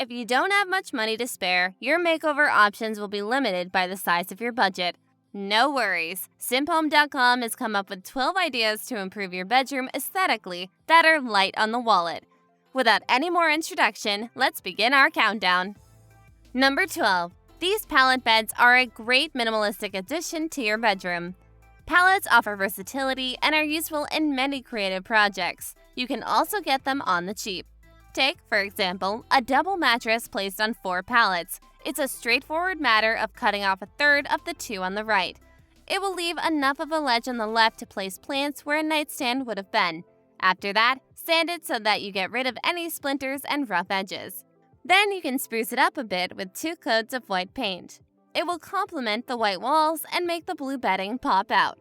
If you don't have much money to spare, your makeover options will be limited by the size of your budget. No worries. Simphome.com has come up with 12 ideas to improve your bedroom aesthetically that are light on the wallet. Without any more introduction, let's begin our countdown. Number 12. These pallet beds are a great minimalistic addition to your bedroom. Pallets offer versatility and are useful in many creative projects. You can also get them on the cheap. Take, for example, a double mattress placed on 4 pallets. It's a straightforward matter of cutting off a third of the 2 on the right. It will leave enough of a ledge on the left to place plants where a nightstand would have been. After that, sand it so that you get rid of any splinters and rough edges. Then you can spruce it up a bit with 2 coats of white paint. It will complement the white walls and make the blue bedding pop out.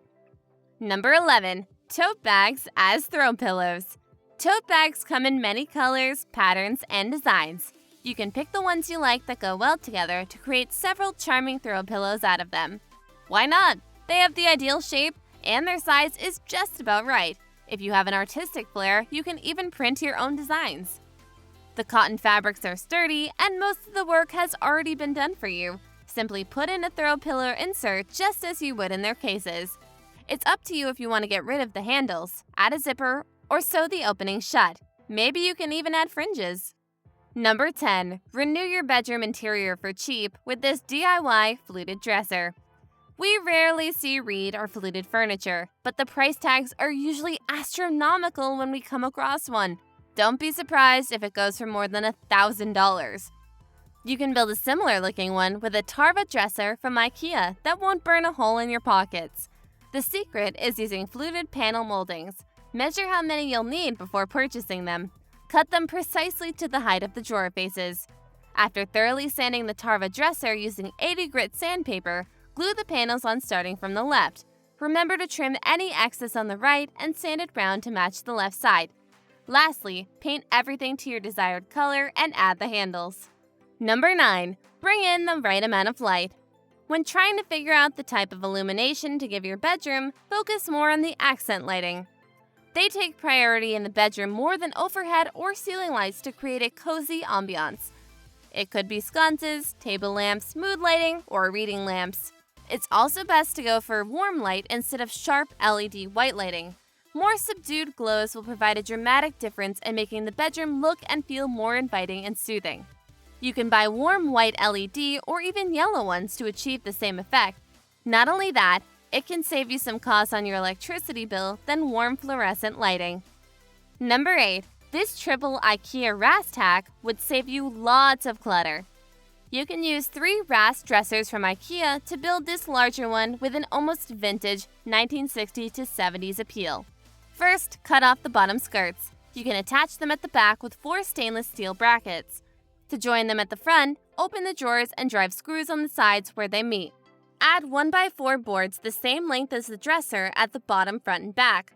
Number 11. Tote bags as throw pillows. Tote bags come in many colors, patterns, and designs. You can pick the ones you like that go well together to create several charming throw pillows out of them. Why not? They have the ideal shape, and their size is just about right. If you have an artistic flair, you can even print your own designs. The cotton fabrics are sturdy, and most of the work has already been done for you. Simply put in a throw pillow insert just as you would in their cases. It's up to you if you want to get rid of the handles, add a zipper, or sew the opening shut. Maybe you can even add fringes. Number 10. Renew your bedroom interior for cheap with this DIY fluted dresser. We rarely see reed or fluted furniture, but the price tags are usually astronomical when we come across one. Don't be surprised if it goes for more than $1,000. You can build a similar looking one with a Tarva dresser from IKEA that won't burn a hole in your pockets. The secret is using fluted panel moldings. Measure how many you'll need before purchasing them. Cut them precisely to the height of the drawer faces. After thoroughly sanding the Tarva dresser using 80 grit sandpaper, glue the panels on starting from the left. Remember to trim any excess on the right and sand it round to match the left side. Lastly, paint everything to your desired color and add the handles. Number 9. Bring in the right amount of light. When trying to figure out the type of illumination to give your bedroom, focus more on the accent lighting. They take priority in the bedroom more than overhead or ceiling lights to create a cozy ambiance. It could be sconces, table lamps, mood lighting, or reading lamps. It's also best to go for warm light instead of sharp LED white lighting. More subdued glows will provide a dramatic difference in making the bedroom look and feel more inviting and soothing. You can buy warm white LED or even yellow ones to achieve the same effect. Not only that, it can save you some costs on your electricity bill than warm fluorescent lighting. Number 8. This triple IKEA Rast hack would save you lots of clutter. You can use 3 Rast dressers from IKEA to build this larger one with an almost vintage 1960s to 70s appeal. First, cut off the bottom skirts. You can attach them at the back with 4 stainless steel brackets. To join them at the front, open the drawers and drive screws on the sides where they meet. Add 1x4 boards the same length as the dresser at the bottom, front, and back.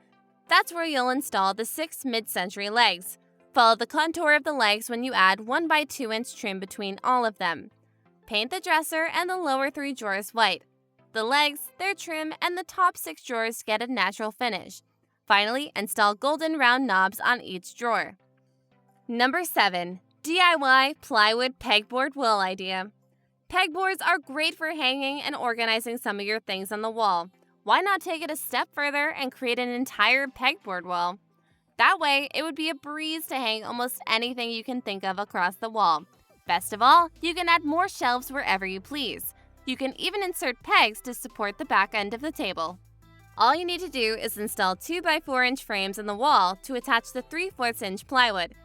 That's where you'll install the 6 mid-century legs. Follow the contour of the legs when you add 1x2-inch trim between all of them. Paint the dresser and the lower 3 drawers white. The legs, their trim, and the top 6 drawers get a natural finish. Finally, install golden round knobs on each drawer. Number 7. DIY plywood pegboard wall idea. Pegboards are great for hanging and organizing some of your things on the wall. Why not take it a step further and create an entire pegboard wall? That way, it would be a breeze to hang almost anything you can think of across the wall. Best of all, you can add more shelves wherever you please. You can even insert pegs to support the back end of the table. All you need to do is install 2x4-inch frames in the wall to attach the 3/4-inch plywood.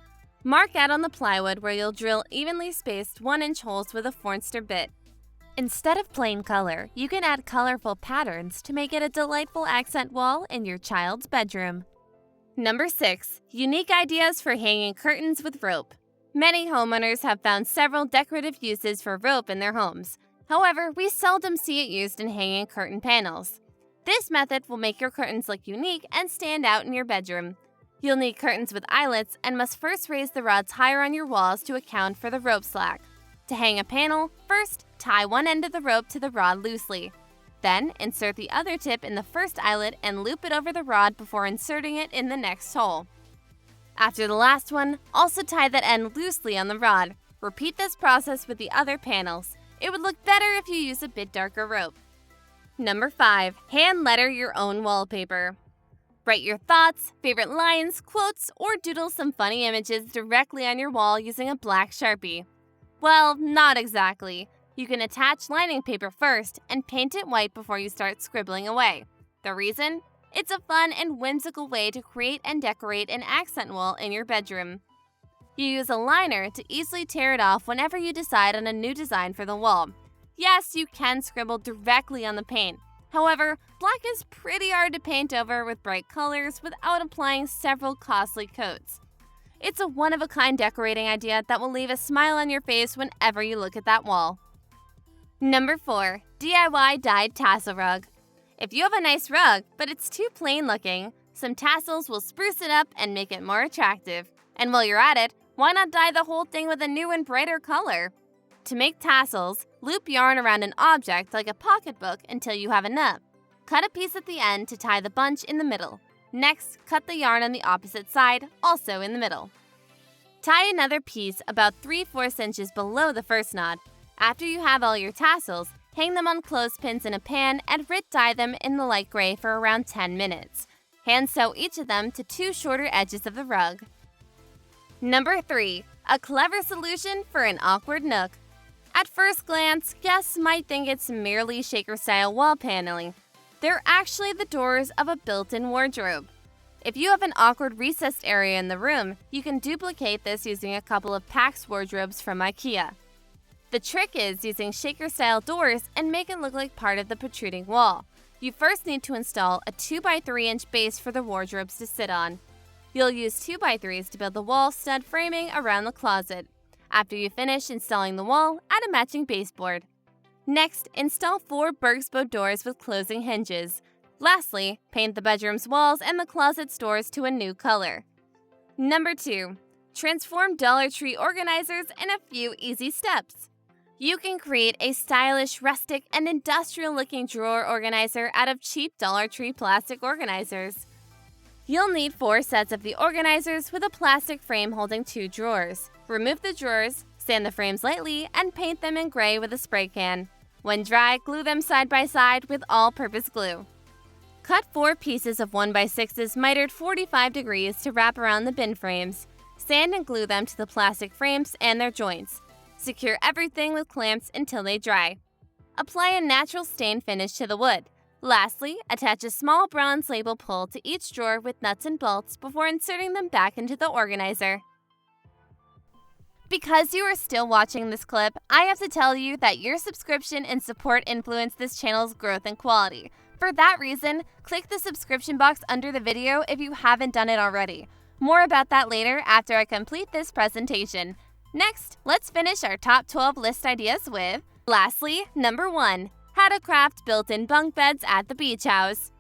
Mark out on the plywood where you'll drill evenly spaced 1-inch holes with a Forstner bit. Instead of plain color, you can add colorful patterns to make it a delightful accent wall in your child's bedroom. Number 6. Unique ideas for hanging curtains with rope. Many homeowners have found several decorative uses for rope in their homes. However, we seldom see it used in hanging curtain panels. This method will make your curtains look unique and stand out in your bedroom. You'll need curtains with eyelets and must first raise the rods higher on your walls to account for the rope slack. To hang a panel, first tie one end of the rope to the rod loosely. Then insert the other tip in the first eyelet and loop it over the rod before inserting it in the next hole. After the last one, also tie that end loosely on the rod. Repeat this process with the other panels. It would look better if you use a bit darker rope. Number 5. Hand letter your own wallpaper. Write your thoughts, favorite lines, quotes, or doodle some funny images directly on your wall using a black Sharpie. Well, not exactly. You can attach lining paper first and paint it white before you start scribbling away. The reason? It's a fun and whimsical way to create and decorate an accent wall in your bedroom. You use a liner to easily tear it off whenever you decide on a new design for the wall. Yes, you can scribble directly on the paint. However, black is pretty hard to paint over with bright colors without applying several costly coats. It's a one-of-a-kind decorating idea that will leave a smile on your face whenever you look at that wall. Number 4. DIY dyed tassel rug. If you have a nice rug, but it's too plain looking, some tassels will spruce it up and make it more attractive. And while you're at it, why not dye the whole thing with a new and brighter color? To make tassels, loop yarn around an object like a pocketbook until you have enough. Cut a piece at the end to tie the bunch in the middle. Next, cut the yarn on the opposite side, also in the middle. Tie another piece about 3/4 inches below the first knot. After you have all your tassels, hang them on clothespins in a pan and Rit dye them in the light gray for around 10 minutes. Hand sew each of them to 2 shorter edges of the rug. Number 3. A clever solution for an awkward nook. At first glance, guests might think it's merely shaker-style wall paneling. They're actually the doors of a built-in wardrobe. If you have an awkward recessed area in the room, you can duplicate this using a couple of PAX wardrobes from IKEA. The trick is using shaker-style doors and make it look like part of the protruding wall. You first need to install a 2x3-inch base for the wardrobes to sit on. You'll use 2x3s to build the wall stud framing around the closet. After you finish installing the wall, add a matching baseboard. Next, install 4 Bergsbo doors with closing hinges. Lastly, paint the bedroom's walls and the closet's doors to a new color. Number 2. Transform Dollar Tree organizers in a few easy steps. You can create a stylish, rustic, and industrial-looking drawer organizer out of cheap Dollar Tree plastic organizers. You'll need 4 sets of the organizers with a plastic frame holding 2 drawers. Remove the drawers, sand the frames lightly, and paint them in gray with a spray can. When dry, glue them side by side with all-purpose glue. Cut 4 pieces of 1x6s mitered 45 degrees to wrap around the bin frames. Sand and glue them to the plastic frames and their joints. Secure everything with clamps until they dry. Apply a natural stain finish to the wood. Lastly, attach a small bronze label pull to each drawer with nuts and bolts before inserting them back into the organizer. Because you are still watching this clip, I have to tell you that your subscription and support influence this channel's growth and quality. For that reason, click the subscription box under the video if you haven't done it already. More about that later after I complete this presentation. Next, let's finish our top 12 list ideas with, lastly, number 1. How to craft built-in bunk beds at the beach house.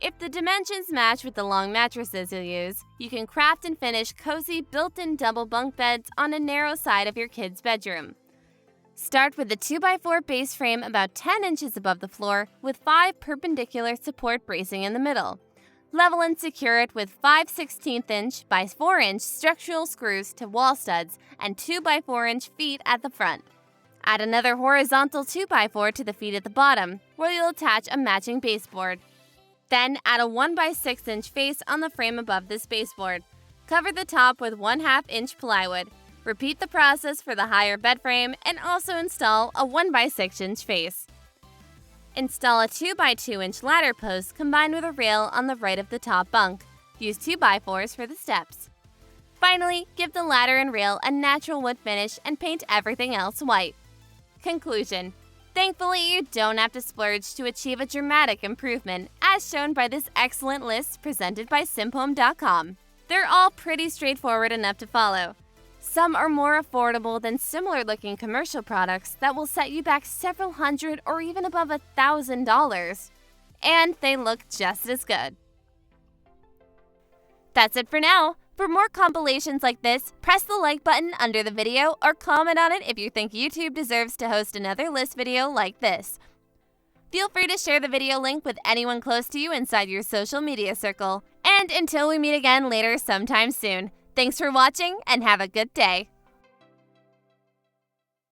If the dimensions match with the long mattresses you'll use, you can craft and finish cozy built-in double bunk beds on a narrow side of your kid's bedroom. Start with a 2x4 base frame about 10 inches above the floor with 5 perpendicular support bracing in the middle. Level and secure it with 5/16" by 4" structural screws to wall studs and 2x4" feet at the front. Add another horizontal 2x4 to the feet at the bottom, where you'll attach a matching baseboard. Then add a 1x6" face on the frame above this baseboard. Cover the top with 1/2" plywood. Repeat the process for the higher bed frame and also install a 1x6" face. Install a 2x2" ladder post combined with a rail on the right of the top bunk. Use 2x4s for the steps. Finally, give the ladder and rail a natural wood finish and paint everything else white. Conclusion. Thankfully, you don't have to splurge to achieve a dramatic improvement, as shown by this excellent list presented by Simphome.com. They're all pretty straightforward enough to follow. Some are more affordable than similar-looking commercial products that will set you back several hundred or even above $1,000. And they look just as good. That's it for now. For more compilations like this, press the like button under the video or comment on it if you think YouTube deserves to host another list video like this. Feel free to share the video link with anyone close to you inside your social media circle. And until we meet again later sometime soon, thanks for watching and have a good day.